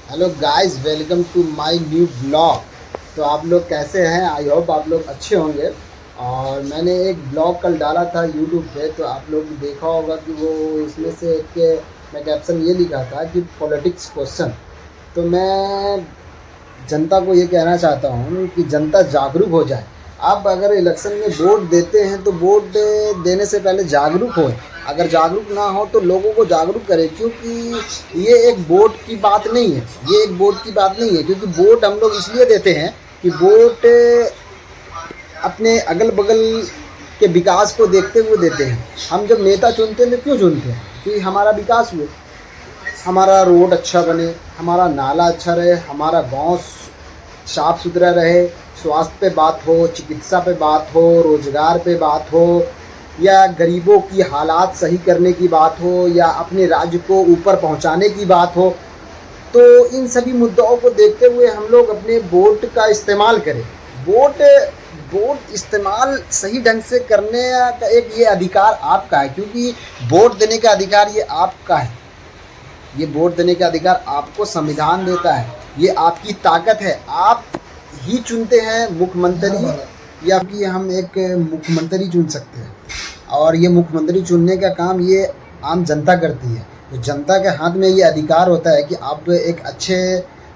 Hello guys, welcome to my new blog. तो आप लोग कैसे हैं? आई होप आप लोग अच्छे होंगे। और मैंने एक ब्लॉग कल डाला था यूट्यूब पे, तो आप लोग देखा होगा कि वो इसमें से एक मैं कैप्शन ये लिखा था कि पॉलिटिक्स क्वेश्चन। तो मैं जनता को ये कहना चाहता हूँ कि जनता जागरूक हो जाए। आप अगर इलेक्शन में वोट देते हैं तो वोट देने से पहले जागरूक हों। अगर जागरूक ना हो तो लोगों को जागरूक करें, क्योंकि ये एक वोट की बात नहीं है। ये एक वोट की बात नहीं है, क्योंकि वोट हम लोग इसलिए देते हैं कि वोट अपने अगल बगल के विकास को देखते हुए देते हैं। हम जब नेता चुनते हैं तो क्यों चुनते हैं? कि हमारा विकास हुए, हमारा रोड अच्छा बने, हमारा नाला अच्छा रहे, हमारा गांव साफ़ सुथरा रहे, स्वास्थ्य पे बात हो, चिकित्सा पे बात हो, रोज़गार पे बात हो, या गरीबों की हालात सही करने की बात हो, या अपने राज्य को ऊपर पहुंचाने की बात हो। तो इन सभी मुद्दों को देखते हुए हम लोग अपने वोट का इस्तेमाल करें। वोट वोट इस्तेमाल सही ढंग से करने का एक ये अधिकार आपका है, क्योंकि वोट देने का अधिकार ये आपका है। ये वोट देने का अधिकार आपको संविधान देता है। ये आपकी ताकत है। आप ही चुनते हैं मुख्यमंत्री, या कि हम एक मुख्यमंत्री चुन सकते हैं। और ये मुख्यमंत्री चुनने का काम ये आम जनता करती है। तो जनता के हाथ में ये अधिकार होता है कि आप एक अच्छे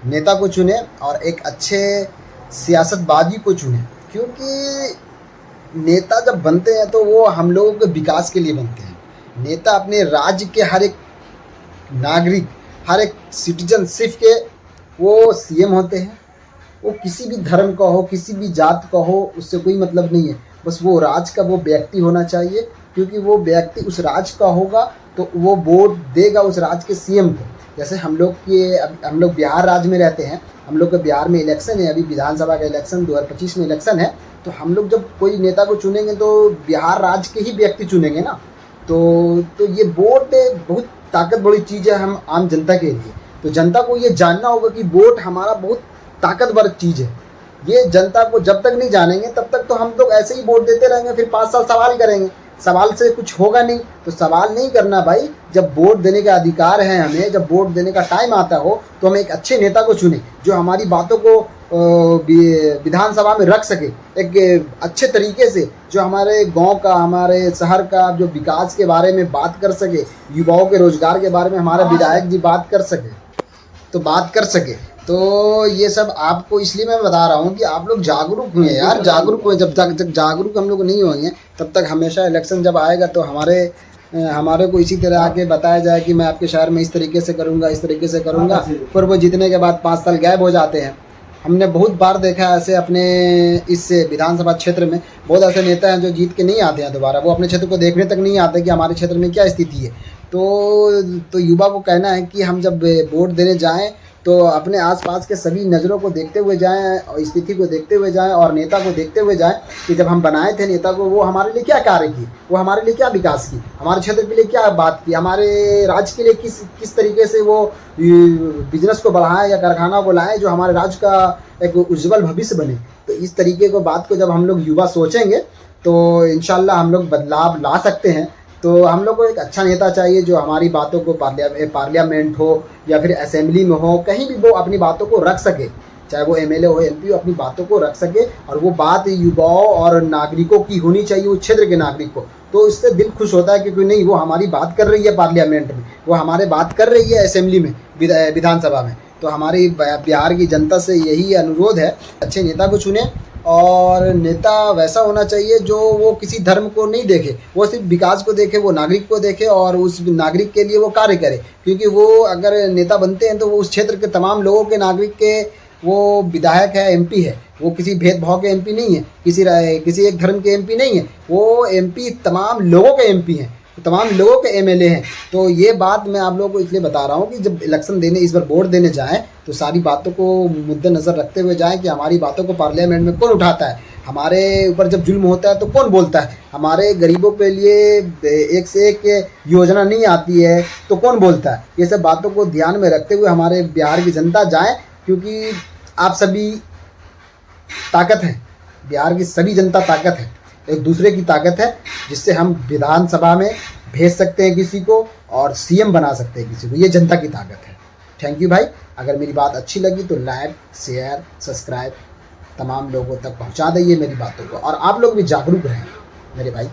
नेता को चुने और एक अच्छे सियासतबाजी को चुने। क्योंकि नेता जब बनते हैं तो वो हम लोगों के विकास के लिए बनते हैं। नेता अपने राज्य के हर एक नागरिक, हर एक सिटीजनशिप के वो सीएम होते हैं। वो किसी भी धर्म का हो, किसी भी जात का हो, उससे कोई मतलब नहीं है। बस वो राज का वो व्यक्ति होना चाहिए, क्योंकि वो व्यक्ति उस राज का होगा तो वो वोट देगा उस राज के सीएम को। जैसे हम लोग बिहार राज्य में रहते हैं। हम लोग के बिहार में इलेक्शन है, अभी विधानसभा का इलेक्शन 2025 में इलेक्शन है। तो हम लोग जब कोई नेता को चुनेंगे तो बिहार राज्य के ही व्यक्ति चुनेंगे ना। तो ये वोट बहुत ताकत बड़ी चीज़ है हम आम जनता के लिए। तो जनता को ये जानना होगा कि वोट हमारा बहुत ताकतवर चीज़ है। ये जनता को जब तक नहीं जानेंगे तब तक तो हम लोग ऐसे ही वोट देते रहेंगे, फिर 5 साल सवाल करेंगे। सवाल से कुछ होगा नहीं। तो सवाल नहीं करना भाई। जब वोट देने का अधिकार है हमें, जब वोट देने का टाइम आता हो तो हम एक अच्छे नेता को चुने जो हमारी बातों को विधानसभा में रख सके एक अच्छे तरीके से, जो हमारे गांव का, हमारे शहर का जो विकास के बारे में बात कर सके, युवाओं के रोजगार के बारे में हमारे विधायक जी बात कर सके। तो ये सब आपको इसलिए मैं बता रहा हूँ कि आप लोग जागरूक हुए यार, जागरूक हुए। जब तक जागरूक हम लोग नहीं होंगे तब तक हमेशा इलेक्शन जब आएगा तो हमारे को इसी तरह आके बताया जाए कि मैं आपके शहर में इस तरीके से करूँगा, इस तरीके से करूँगा। फिर वो जीतने के बाद 5 साल गायब हो जाते हैं। हमने बहुत बार देखा है ऐसे अपने इस विधानसभा क्षेत्र में। बहुत ऐसे नेता हैं जो जीत के नहीं आते हैं दोबारा। वो अपने क्षेत्र को देखने तक नहीं आते कि हमारे क्षेत्र में क्या स्थिति है। तो युवा को कहना है कि हम जब वोट देने जाएं तो अपने आसपास के सभी नज़रों को देखते हुए जाएं और स्थिति को देखते हुए जाएं और नेता को देखते हुए जाएं कि जब हम बनाए थे नेता को, वो हमारे लिए क्या कार्य किए, वो हमारे लिए क्या विकास की, हमारे क्षेत्र के लिए क्या बात की, हमारे राज्य के लिए किस तरीके से वो बिजनेस को बढ़ाएं या कारखाना को लाएं जो हमारे राज्य का एक उज्जवल भविष्य बने। तो इस तरीके को बात को जब हम लोग युवा सोचेंगे तो इंशाल्लाह हम लोग बदलाव ला सकते हैं। तो हम लोग को एक अच्छा नेता चाहिए जो हमारी बातों को पार्लियामेंट हो या फिर असेंबली में हो, कहीं भी वो अपनी बातों को रख सके। चाहे वो एमएलए हो, एमपी हो, अपनी बातों को रख सके। और वो बात युवाओं और नागरिकों की होनी चाहिए, उस क्षेत्र के नागरिक को। तो इससे दिल खुश होता है कि नहीं, वो हमारी बात कर रही है पार्लियामेंट में, वो हमारे बात कर रही है असेंबली में, विधानसभा में। तो हमारी बिहार की जनता से यही अनुरोध है, अच्छे नेता को चुने। और नेता वैसा होना चाहिए जो वो किसी धर्म को नहीं देखे, वो सिर्फ विकास को देखे, वो नागरिक को देखे और उस नागरिक के लिए वो कार्य करे। क्योंकि वो अगर नेता बनते हैं तो वो उस क्षेत्र के तमाम लोगों के, नागरिक के वो विधायक है, एमपी है। वो किसी भेदभाव के एमपी नहीं है, किसी एक धर्म के एमपी नहीं है। वो एमपी तमाम लोगों के एमपी हैं, तमाम लोगों के एमएलए हैं। तो ये बात मैं आप लोगों को इसलिए बता रहा हूँ कि जब इलेक्शन देने, इस बार वोट देने जाएं तो सारी बातों को मुद्देनज़र रखते हुए जाएं कि हमारी बातों को पार्लियामेंट में कौन उठाता है, हमारे ऊपर जब जुल्म होता है तो कौन बोलता है, हमारे गरीबों के लिए एक से एक योजना नहीं आती है तो कौन बोलता है। ये सब बातों को ध्यान में रखते हुए हमारे बिहार की जनता जाए, क्योंकि आप सभी ताकत हैं। बिहार की सभी जनता ताकत है, एक दूसरे की ताकत है, जिससे हम विधानसभा में भेज सकते हैं किसी को और सीएम बना सकते हैं किसी को। ये जनता की ताकत है। थैंक यू भाई। अगर मेरी बात अच्छी लगी तो लाइक, शेयर, सब्सक्राइब तमाम लोगों तक पहुंचा दीजिए मेरी बातों को, और आप लोग भी जागरूक रहें मेरे भाई।